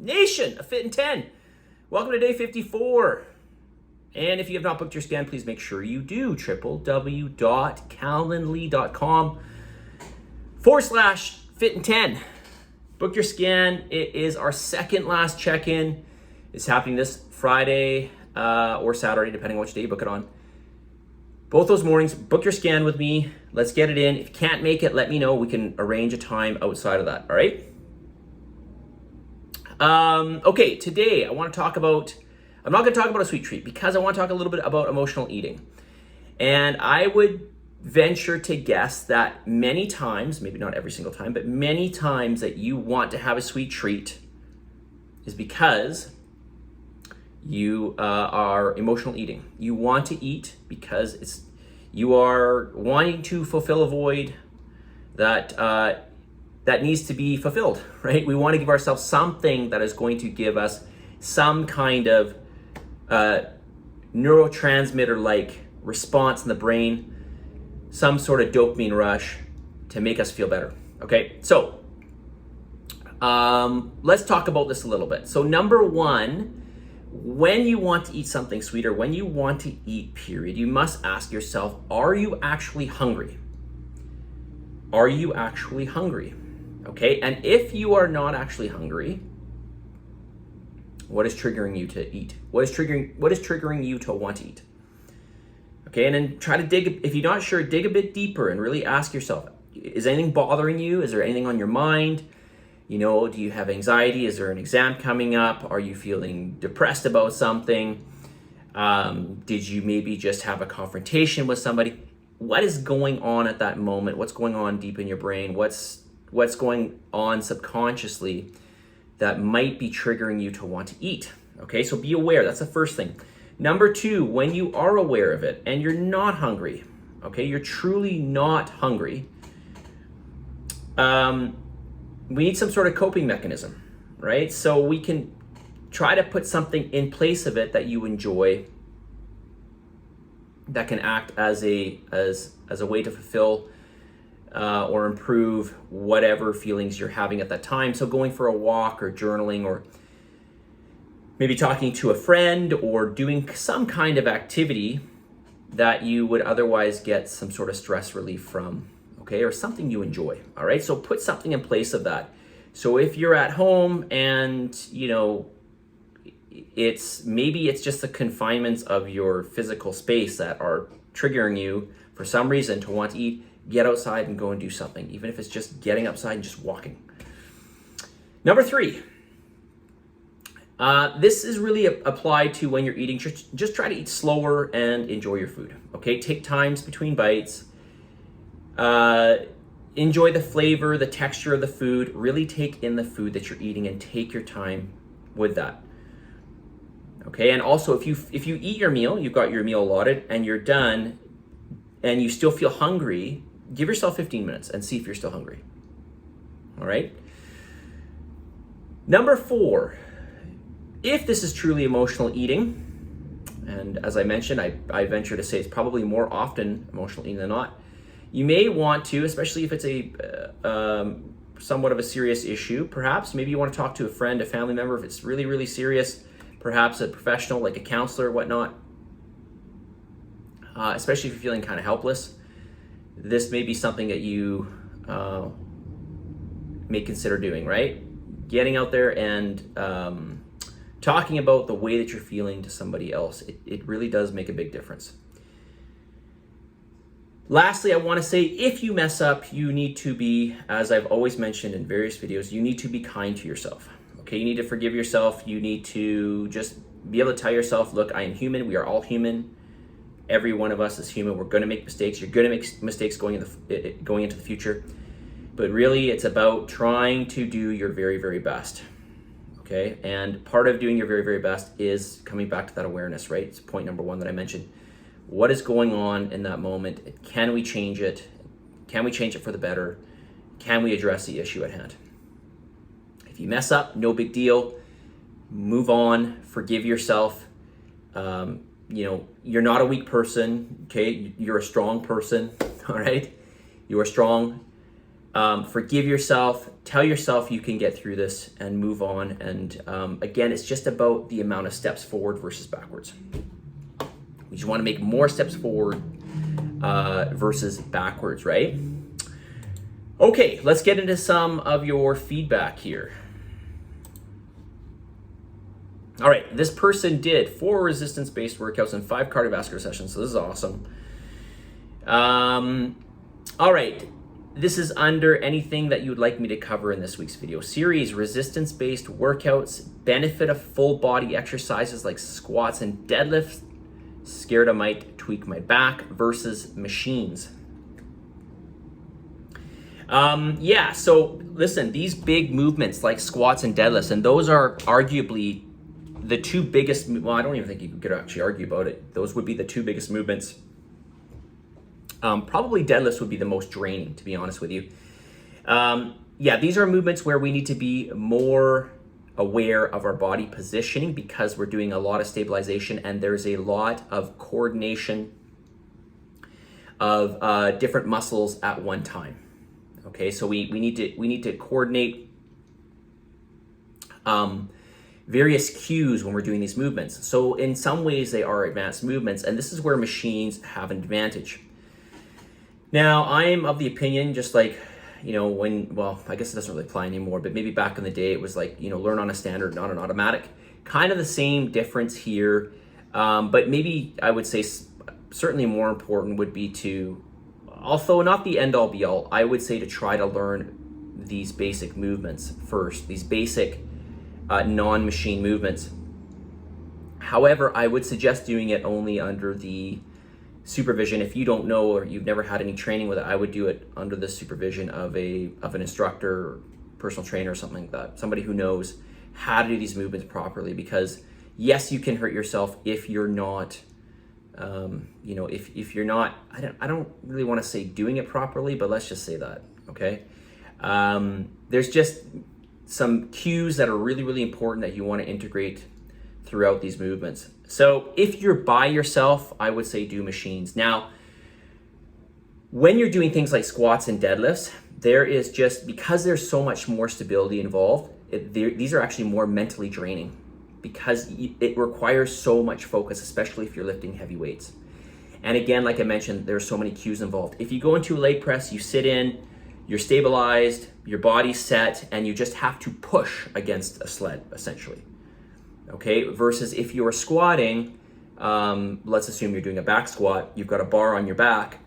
Nation of Fit in 10. Welcome to day 54. And if you have not booked your scan, please make sure you do. www.calendly.com/fit in 10. Book your scan. It is our second last check-in. It's happening this Friday or Saturday, depending on which day you book it on. Both those mornings, book your scan with me. Let's get it in. If you can't make it, let me know. We can arrange a time outside of that, all right? Okay, today I want to talk about, I'm not going to talk about a sweet treat because I want to talk a little bit about emotional eating. And I would venture to guess that many times, maybe not every single time, but many times that you want to have a sweet treat is because you are emotional eating. You want to eat because you are wanting to fulfill a void that needs to be fulfilled, right? We want to give ourselves something that is going to give us some kind of neurotransmitter-like response in the brain, some sort of dopamine rush to make us feel better, okay? So let's talk about this a little bit. So number one, when you want to eat something sweet or when you want to eat, period, you must ask yourself, are you actually hungry? Are you actually hungry? Okay, and if you are not actually hungry, what is triggering you to eat? What is triggering you to want to eat? Okay, and then try to dig, if you're not sure, dig a bit deeper and really ask yourself, is anything bothering you? Is there anything on your mind? You know, do you have anxiety? Is there an exam coming up? Are you feeling depressed about something? Did you maybe just have a confrontation with somebody? What is going on at that moment? What's going on deep in your brain? What's going on subconsciously that might be triggering you to want to eat? Okay, so be aware. That's the first thing. Number two, when you are aware of it and you're not hungry, okay, you're truly not hungry, we need some sort of coping mechanism, right? So we can try to put something in place of it that you enjoy that can act as a way to fulfill or improve whatever feelings you're having at that time. So going for a walk or journaling or maybe talking to a friend or doing some kind of activity that you would otherwise get some sort of stress relief from, okay, or something you enjoy, all right? So put something in place of that. So if you're at home and, you know, maybe it's just the confinements of your physical space that are triggering you for some reason to want to eat, get outside and go and do something, even if it's just getting outside and just walking. Number three, this is really applied to when you're eating. Just try to eat slower and enjoy your food, okay? Take times between bites. Enjoy the flavor, the texture of the food. Really take in the food that you're eating and take your time with that. Okay, and also if you eat your meal, you've got your meal allotted and you're done and you still feel hungry, give yourself 15 minutes and see if you're still hungry. All right? Number four, if this is truly emotional eating, and as I mentioned, I venture to say it's probably more often emotional eating than not, you may want to, especially if it's a somewhat of a serious issue, perhaps, maybe you want to talk to a friend, a family member, if it's really, really serious, perhaps a professional like a counselor or whatnot, especially if you're feeling kind of helpless. This may be something that you may consider doing, right? Getting out there and talking about the way that you're feeling to somebody else. It really does make a big difference. Lastly, I want to say if you mess up, you need to be, as I've always mentioned in various videos, you need to be kind to yourself. Okay, you need to forgive yourself. You need to just be able to tell yourself, look, I am human. We are all human. Every one of us is human. We're going to make mistakes. You're going to make mistakes going into the future. But really, it's about trying to do your very, very best. Okay, and part of doing your very, very best is coming back to that awareness, right? It's point number one that I mentioned. What is going on in that moment? Can we change it? Can we change it for the better? Can we address the issue at hand? If you mess up, no big deal. Move on, forgive yourself. You know, you're not a weak person, okay? You're a strong person, all right? You are strong. Forgive yourself, tell yourself you can get through this and move on. And again, it's just about the amount of steps forward versus backwards. We just want to make more steps forward versus backwards, right? Okay, let's get into some of your feedback here. All right, this person did 4 resistance-based workouts and 5 cardiovascular sessions, so this is awesome. All right, this is under anything that you would like me to cover in this week's video. Series, resistance-based workouts, benefit of full body exercises like squats and deadlifts, scared I might tweak my back versus machines. Yeah, so listen, these big movements like squats and deadlifts, and those are arguably the 2 biggest, well, I don't even think you could actually argue about it. Those would be the 2 biggest movements. Probably deadlifts would be the most draining, to be honest with you. Yeah, these are movements where we need to be more aware of our body positioning because we're doing a lot of stabilization and there's a lot of coordination of different muscles at one time. Okay, so we need to coordinate various cues when we're doing these movements. So in some ways they are advanced movements, and this is where machines have an advantage. Now, I am of the opinion, just like, well, I guess it doesn't really apply anymore, but maybe back in the day it was like, learn on a standard, not an automatic. Kind of the same difference here, but maybe I would say certainly more important would be to, although not the end all be all, I would say to try to learn these basic movements first, these basic non-machine movements. However, I would suggest doing it only under the supervision. If you don't know or you've never had any training with it, I would do it under the supervision of an instructor or personal trainer or something like that, somebody who knows how to do these movements properly, because yes, you can hurt yourself if you're not if you're not, I don't really want to say doing it properly, but let's just say that, okay? There's just some cues that are really, really important that you want to integrate throughout these movements. So if you're by yourself, I would say do machines. Now, when you're doing things like squats and deadlifts, there is just, because there's so much more stability involved, these are actually more mentally draining because it requires so much focus, especially if you're lifting heavy weights. And again, like I mentioned, there's so many cues involved. If you go into a leg press, you sit in, you're stabilized, your body's set, and you just have to push against a sled, essentially. Okay, versus if you're squatting, let's assume you're doing a back squat, you've got a bar on your back,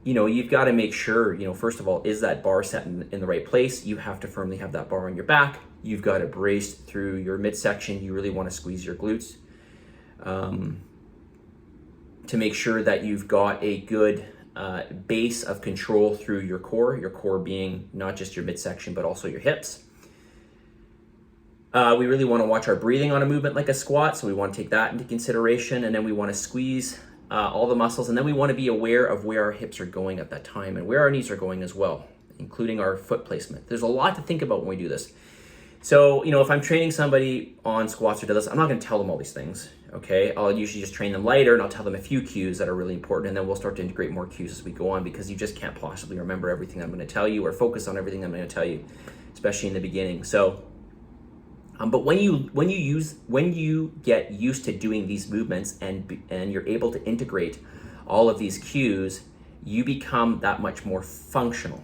you've got to make sure, first of all, is that bar set in the right place? You have to firmly have that bar on your back. You've got to brace through your midsection. You really want to squeeze your glutes to make sure that you've got a good base of control through your core being not just your midsection, but also your hips. We really want to watch our breathing on a movement like a squat, so we want to take that into consideration, and then we want to squeeze all the muscles, and then we want to be aware of where our hips are going at that time and where our knees are going as well, including our foot placement. There's a lot to think about when we do this. So, if I'm training somebody on squats or deadlifts, I'm not going to tell them all these things, okay? I'll usually just train them lighter, and I'll tell them a few cues that are really important, and then we'll start to integrate more cues as we go on, because you just can't possibly remember everything I'm going to tell you or focus on everything I'm going to tell you, especially in the beginning. So, but when you get used to doing these movements and you're able to integrate all of these cues, you become that much more functional,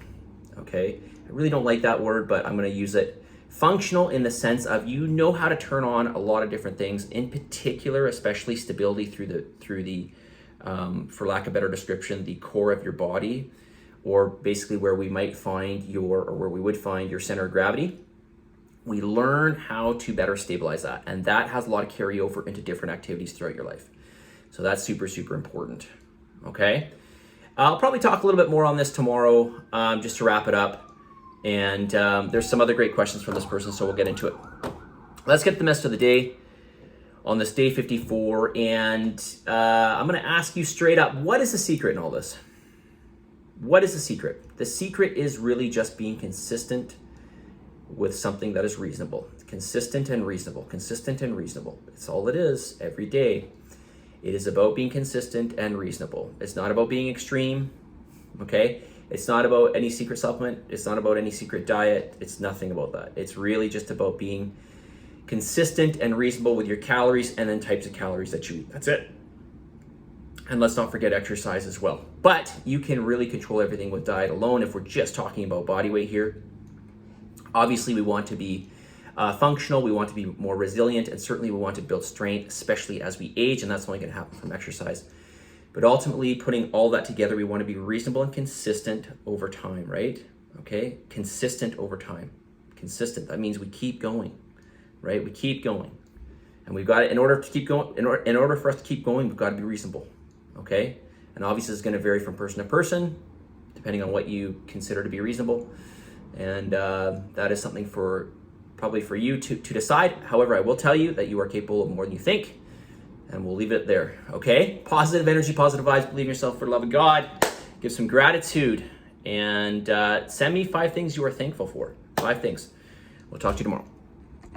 okay? I really don't like that word, but I'm going to use it. Functional in the sense of how to turn on a lot of different things, in particular, especially stability through the for lack of a better description, the core of your body, or basically where we would find your center of gravity. We learn how to better stabilize that, and that has a lot of carryover into different activities throughout your life. So that's super, super important, okay? I'll probably talk a little bit more on this tomorrow, just to wrap it up. And there's some other great questions from this person, so we'll get into it. Let's get the message of the day on this day 54, and I'm going to ask you straight up, what is the secret in all this? What is the secret? The secret is really just being consistent with something that is reasonable. Consistent and reasonable. Consistent and reasonable. It's all it is every day. It is about being consistent and reasonable. It's not about being extreme, okay? It's not about any secret supplement. It's not about any secret diet. It's nothing about that. It's really just about being consistent and reasonable with your calories and then types of calories that you eat. That's it. And let's not forget exercise as well. But you can really control everything with diet alone if we're just talking about body weight here. Obviously, we want to be functional, we want to be more resilient, and certainly we want to build strength, especially as we age, and that's only going to happen from exercise. But ultimately, putting all that together, we want to be reasonable and consistent over time, right? Okay, consistent over time. Consistent, that means we keep going, right? We keep going. And we've got to, in order to keep going, in order for us to keep going, we've got to be reasonable, okay? And obviously it's going to vary from person to person, depending on what you consider to be reasonable. And that is something probably for you to decide. However, I will tell you that you are capable of more than you think, and we'll leave it there, okay? Positive energy, positive vibes, believe in yourself for the love of God. Give some gratitude, and send me 5 things you are thankful for. 5 things. We'll talk to you tomorrow.